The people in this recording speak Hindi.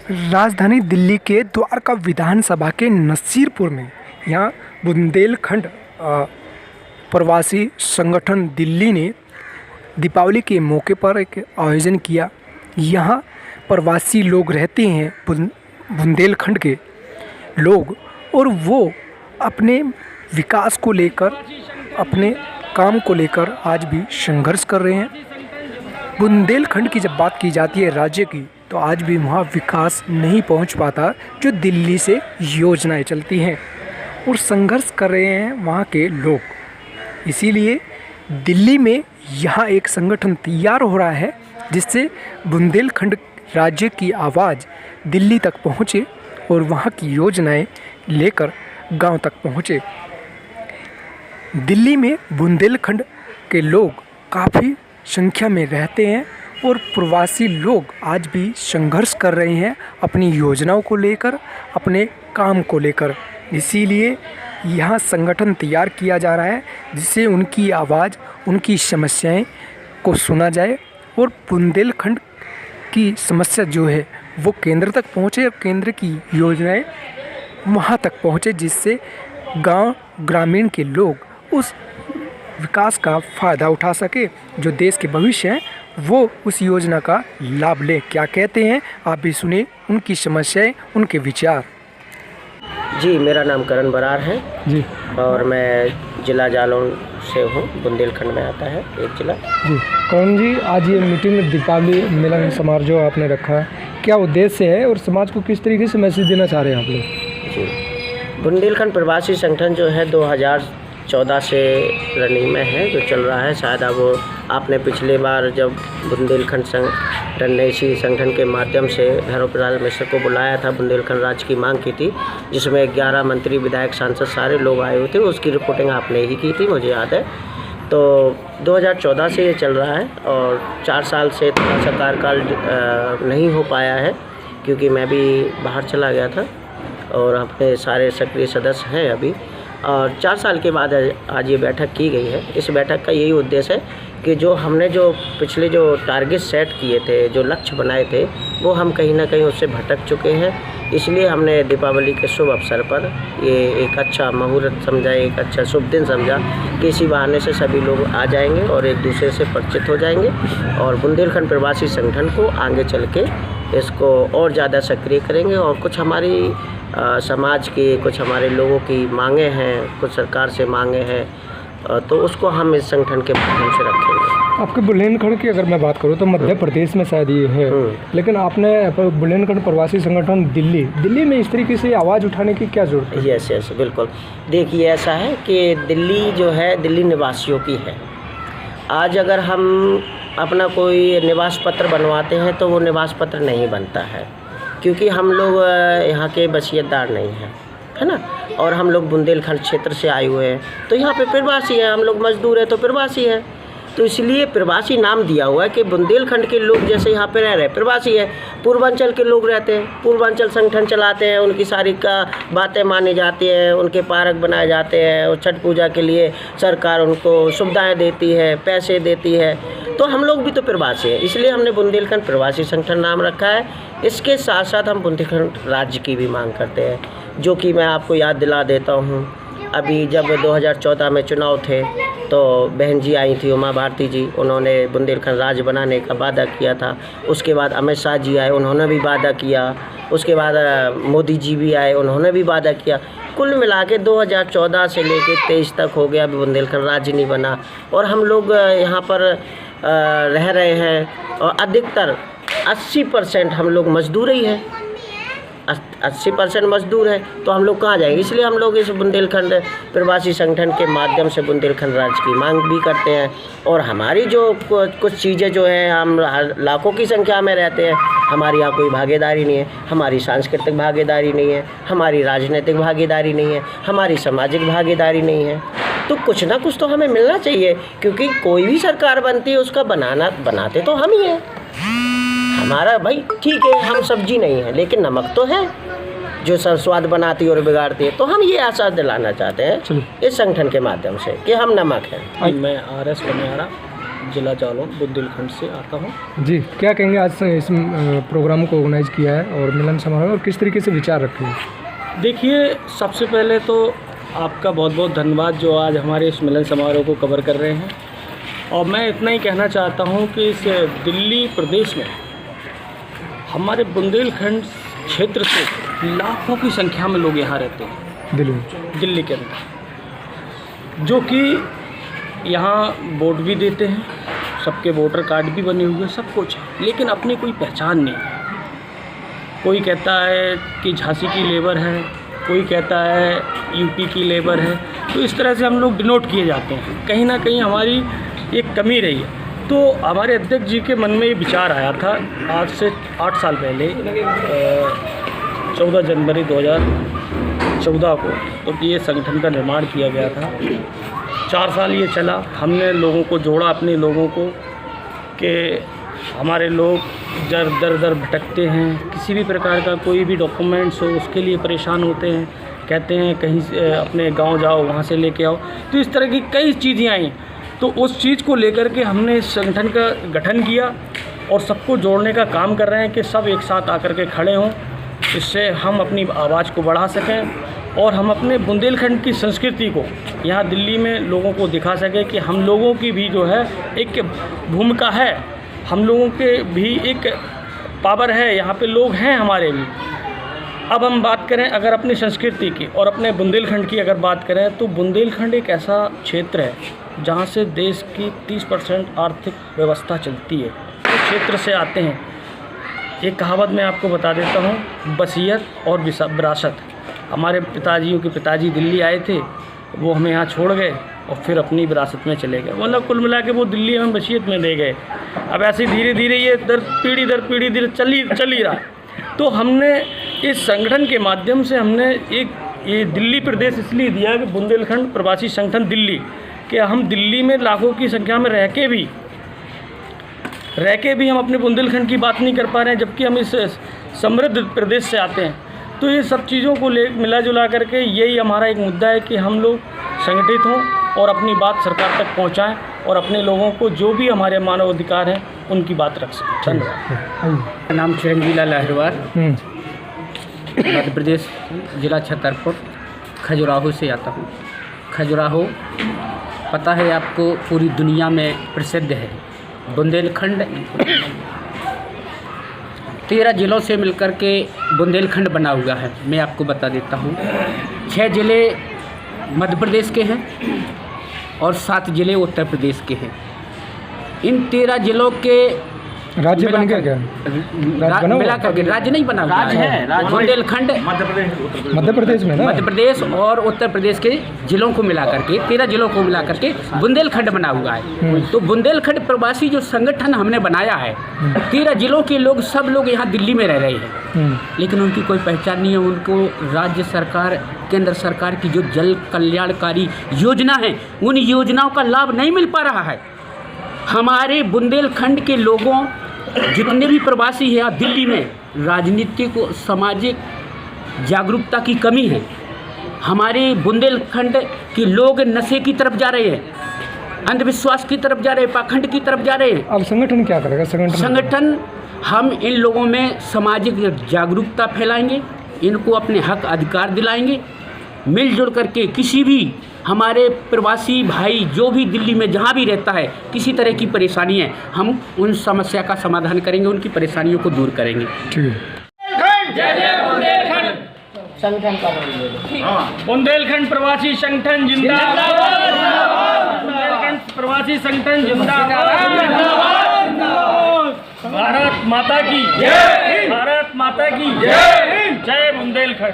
राजधानी दिल्ली के द्वारका विधानसभा के नसीरपुर में यहाँ बुंदेलखंड प्रवासी संगठन दिल्ली ने दीपावली के मौके पर एक आयोजन किया। यहाँ प्रवासी लोग रहते हैं बुंदेलखंड के लोग, और वो अपने विकास को लेकर, अपने काम को लेकर आज भी संघर्ष कर रहे हैं। बुंदेलखंड की जब बात की जाती है राज्य की, तो आज भी वहाँ विकास नहीं पहुँच पाता जो दिल्ली से योजनाएं चलती हैं, और संघर्ष कर रहे हैं वहाँ के लोग। इसीलिए दिल्ली में यहाँ एक संगठन तैयार हो रहा है जिससे बुंदेलखंड राज्य की आवाज़ दिल्ली तक पहुँचे और वहाँ की योजनाएं लेकर गांव तक पहुँचे। दिल्ली में बुंदेलखंड के लोग काफ़ी संख्या में रहते हैं और प्रवासी लोग आज भी संघर्ष कर रहे हैं अपनी योजनाओं को लेकर, अपने काम को लेकर। इसीलिए यहाँ संगठन तैयार किया जा रहा है जिससे उनकी आवाज़, उनकी समस्याएं को सुना जाए और बुंदेलखंड की समस्या जो है वो केंद्र तक पहुँचे और केंद्र की योजनाएं वहाँ तक पहुँचे, जिससे गांव ग्रामीण के लोग उस विकास का फ़ायदा उठा सके। जो देश के भविष्य हैं वो उस योजना का लाभ लें। क्या कहते हैं आप भी सुने उनकी समस्याएं, उनके विचार। जी, मेरा नाम करण बरार है जी, और मैं जिला जालौन से हूँ। बुंदेलखंड में आता है एक जिला। जी करण जी, आज ये मीटिंग में दीपावली मिलन समारोह आपने रखा है, क्या उद्देश्य है और समाज को किस तरीके से मैसेज देना चाह रहे हैं आप लोग? जी, बुंदेलखंड प्रवासी संगठन जो है 2014 से रनिंग में है, जो चल रहा है। शायद अब आपने पिछले बार जब बुंदेलखंड संगठन ने इसी संगठन के माध्यम से धर्म प्रसाद मिश्र को बुलाया था, बुंदेलखंड राज्य की मांग की थी, जिसमें 11 मंत्री, विधायक, सांसद सारे लोग आए हुए थे। उसकी रिपोर्टिंग आपने ही की थी, मुझे याद है। तो 2014 से ये चल रहा है और 4 साल से थोड़ा सा कार्यकाल नहीं हो पाया है क्योंकि मैं भी बाहर चला गया था और अपने सारे सक्रिय सदस्य हैं अभी। और 4 साल के बाद आज ये बैठक की गई है। इस बैठक का यही उद्देश्य है कि जो हमने जो पिछले जो टारगेट सेट किए थे, जो लक्ष्य बनाए थे, वो हम कहीं ना कहीं उससे भटक चुके हैं। इसलिए हमने दीपावली के शुभ अवसर पर ये एक अच्छा मुहूर्त समझा, एक अच्छा शुभ दिन समझा कि इसी बहाने से सभी लोग आ जाएंगे और एक दूसरे से परिचित हो जाएंगे और बुंदेलखंड प्रवासी संगठन को आगे चल के इसको और ज़्यादा सक्रिय करेंगे। और कुछ हमारी समाज की, कुछ हमारे लोगों की मांगें हैं, कुछ सरकार से मांगें हैं, तो उसको हम इस संगठन के माध्यम से रखेंगे। आपके बुंदेलखंड की अगर मैं बात करूँ तो मध्य प्रदेश में शायद ये है, लेकिन आपने बुंदेलखंड प्रवासी संगठन दिल्ली में इस तरीके से आवाज़ उठाने की क्या ज़रूरत है? यस, बिल्कुल। देखिए, ऐसा है कि दिल्ली जो है दिल्ली निवासियों की है। आज अगर हम अपना कोई निवास पत्र बनवाते हैं तो वो निवास पत्र नहीं बनता है क्योंकि हम लोग यहाँ के बसीयतदार नहीं हैं, है ना। और हम लोग बुंदेलखंड क्षेत्र से आए हुए हैं, तो यहाँ पे प्रवासी हैं, हम लोग मजदूर हैं तो प्रवासी हैं। तो इसलिए प्रवासी नाम दिया हुआ है कि बुंदेलखंड के लोग जैसे यहाँ पे रह रहे प्रवासी हैं। पूर्वांचल के लोग रहते हैं, पूर्वांचल संगठन चलाते हैं, उनकी सारी का बातें मानी जाती हैं, उनके पार्क बनाए जाते हैं और छठ पूजा के लिए सरकार उनको सुविधाएँ देती है, पैसे देती है। तो हम लोग भी तो प्रवासी हैं, इसलिए हमने बुंदेलखंड प्रवासी संगठन नाम रखा है। इसके साथ साथ हम बुंदेलखंड राज्य की भी मांग करते हैं, जो कि मैं आपको याद दिला देता हूँ। अभी जब 2014 में चुनाव थे तो बहन जी आई थी, उमा भारती जी, उन्होंने बुंदेलखंड राज्य बनाने का वादा किया था। उसके बाद अमित शाह जी आए, उन्होंने भी वादा किया। उसके बाद मोदी जी भी आए, उन्होंने भी वादा किया। कुल मिला के 2014 से लेकर 23 तक हो गया, अभी बुंदेलखंड राज्य नहीं बना। और हम लोग यहाँ पर रह रहे हैं और अधिकतर 80% हम लोग मजदूर ही हैं। 80% मजदूर है तो हम लोग कहाँ जाएंगे। इसलिए हम लोग इस बुंदेलखंड प्रवासी संगठन के माध्यम से बुंदेलखंड राज्य की मांग भी करते हैं। और हमारी जो कुछ चीज़ें जो हैं, हम लाखों की संख्या में रहते हैं, हमारी यहाँ कोई भागीदारी नहीं है, हमारी सांस्कृतिक भागीदारी नहीं है, हमारी राजनीतिक भागीदारी नहीं है, हमारी सामाजिक भागीदारी नहीं है। तो कुछ ना कुछ तो हमें मिलना चाहिए, क्योंकि कोई भी सरकार बनती है उसका बनाते तो हम ही हैं। हमारा भाई ठीक है, हम सब्जी नहीं है लेकिन नमक तो है जो सब स्वाद बनाती है और बिगाड़ती है। तो हम ये आशा दिलाना चाहते हैं इस संगठन के माध्यम से कि हम नमक हैं। मैं RS बनियारा जिला जालौन बुंदेलखंड से आता हूँ। जी, क्या कहेंगे आज से इस प्रोग्राम को ऑर्गेनाइज किया है और मिलन समारोह और किस तरीके से विचार रखे हैं? देखिए, सबसे पहले तो आपका बहुत बहुत धन्यवाद जो आज हमारे इस मिलन समारोह को कवर कर रहे हैं। और मैं इतना ही कहना चाहता हूँ कि इस दिल्ली प्रदेश में हमारे बुंदेलखंड क्षेत्र से लाखों की संख्या में लोग यहाँ रहते हैं, दिल्ली के अंदर, जो कि यहाँ वोट भी देते हैं, सबके वोटर कार्ड भी बने हुए, सब कुछ है, लेकिन अपनी कोई पहचान नहीं है। कोई कहता है कि झांसी की लेबर है, कोई कहता है यूपी की लेबर है, तो इस तरह से हम लोग डिनोट किए जाते हैं। कहीं ना कहीं हमारी एक कमी रही है। तो हमारे अध्यक्ष जी के मन में ये विचार आया था आज से 8 साल पहले, 14 जनवरी 2014 को, तो ये संगठन का निर्माण किया गया था। 4 साल ये चला, हमने लोगों को जोड़ा, अपने लोगों को, कि हमारे लोग दर दर भटकते हैं, किसी भी प्रकार का कोई भी डॉक्यूमेंट्स हो उसके लिए परेशान होते हैं, कहते हैं कहीं से अपने गांव जाओ, वहां से लेके आओ। तो इस तरह की कई चीज़ें आई, तो उस चीज़ को लेकर के हमने इस संगठन का गठन किया और सबको जोड़ने का काम कर रहे हैं कि सब एक साथ आकर के खड़े हों, इससे हम अपनी आवाज़ को बढ़ा सकें और हम अपने बुंदेलखंड की संस्कृति को यहाँ दिल्ली में लोगों को दिखा सकें कि हम लोगों की भी जो है एक भूमिका है, हम लोगों के भी एक पावर है, यहाँ पे लोग हैं हमारे भी। अब हम बात करें अगर अपनी संस्कृति की और अपने बुंदेलखंड की अगर बात करें, तो बुंदेलखंड एक ऐसा क्षेत्र है जहाँ से देश की 30% आर्थिक व्यवस्था चलती है। इस क्षेत्र से आते हैं। एक कहावत मैं आपको बता देता हूँ, वसीयत और विरासत। हमारे पिताजियों के पिताजी दिल्ली आए थे, वो हमें यहाँ छोड़ गए और फिर अपनी विरासत में चले गए, मतलब कुल मिला के वो दिल्ली हमें वसीयत में दे गए। अब ऐसे धीरे धीरे ये दर पीढ़ी धीरे चल ही रहा। तो हमने इस संगठन के माध्यम से हमने एक ये दिल्ली प्रदेश इसलिए दिया कि बुंदेलखंड प्रवासी संगठन दिल्ली, कि हम दिल्ली में लाखों की संख्या में रह के भी हम अपने बुंदेलखंड की बात नहीं कर पा रहे हैं, जबकि हम इस समृद्ध प्रदेश से आते हैं। तो ये सब चीज़ों को मिला जुला करके यही हमारा एक मुद्दा है कि हम लोग संगठित हों और अपनी बात सरकार तक पहुंचाएं और अपने लोगों को जो भी हमारे मानव अधिकार हैं उनकी बात रख सकें। धन्यवाद। मेरा नाम चिरंजीलाल अहिरवार, मध्य प्रदेश, जिला छतरपुर, खजुराहो से आता हूँ। खजुराहो पता है आपको, पूरी दुनिया में प्रसिद्ध है। बुंदेलखंड 13 जिलों से मिलकर के बुंदेलखंड बना हुआ है। मैं आपको बता देता हूँ, 6 ज़िले मध्य प्रदेश के हैं और 7 ज़िले उत्तर प्रदेश के हैं। इन 13 जिलों के राज्य बन गया क्या? मिला करके राज्य नहीं बना, राज्य है। बुंदेलखंड मध्य प्रदेश में ना, मध्य प्रदेश और उत्तर प्रदेश के जिलों को मिला करके 13 जिलों को मिला करके बुंदेलखंड बना हुआ है। तो बुंदेलखंड प्रवासी जो संगठन हमने बनाया है, 13 जिलों के लोग, सब लोग यहाँ दिल्ली में रह रहे हैं, लेकिन उनकी कोई पहचान नहीं है। उनको राज्य सरकार, केंद्र सरकार की जो जल कल्याणकारी योजना है, उन योजनाओं का लाभ नहीं मिल पा रहा है। हमारे बुंदेलखंड के लोगों, जितने भी प्रवासी हैं यहाँ दिल्ली में, राजनीतिक और सामाजिक जागरूकता की कमी है। हमारे बुंदेलखंड के लोग नशे की तरफ जा रहे हैं, अंधविश्वास की तरफ जा रहे हैं, पाखंड की तरफ जा रहे हैं। अब संगठन क्या करेगा? संगठन हम इन लोगों में सामाजिक जागरूकता फैलाएंगे, इनको अपने हक अधिकार दिलाएंगे, मिलजुल करके किसी भी हमारे प्रवासी भाई जो भी दिल्ली में जहाँ भी रहता है, किसी तरह की परेशानी है, हम उन समस्या का समाधान करेंगे, उनकी परेशानियों को दूर करेंगे। बुंदेलखंड प्रवासी संगठन जिंदाबाद, बुंदेलखंड प्रवासी संगठन जिंदाबाद। भारत माता की जय, भारत माता की जय, जय बुंदेलखंड।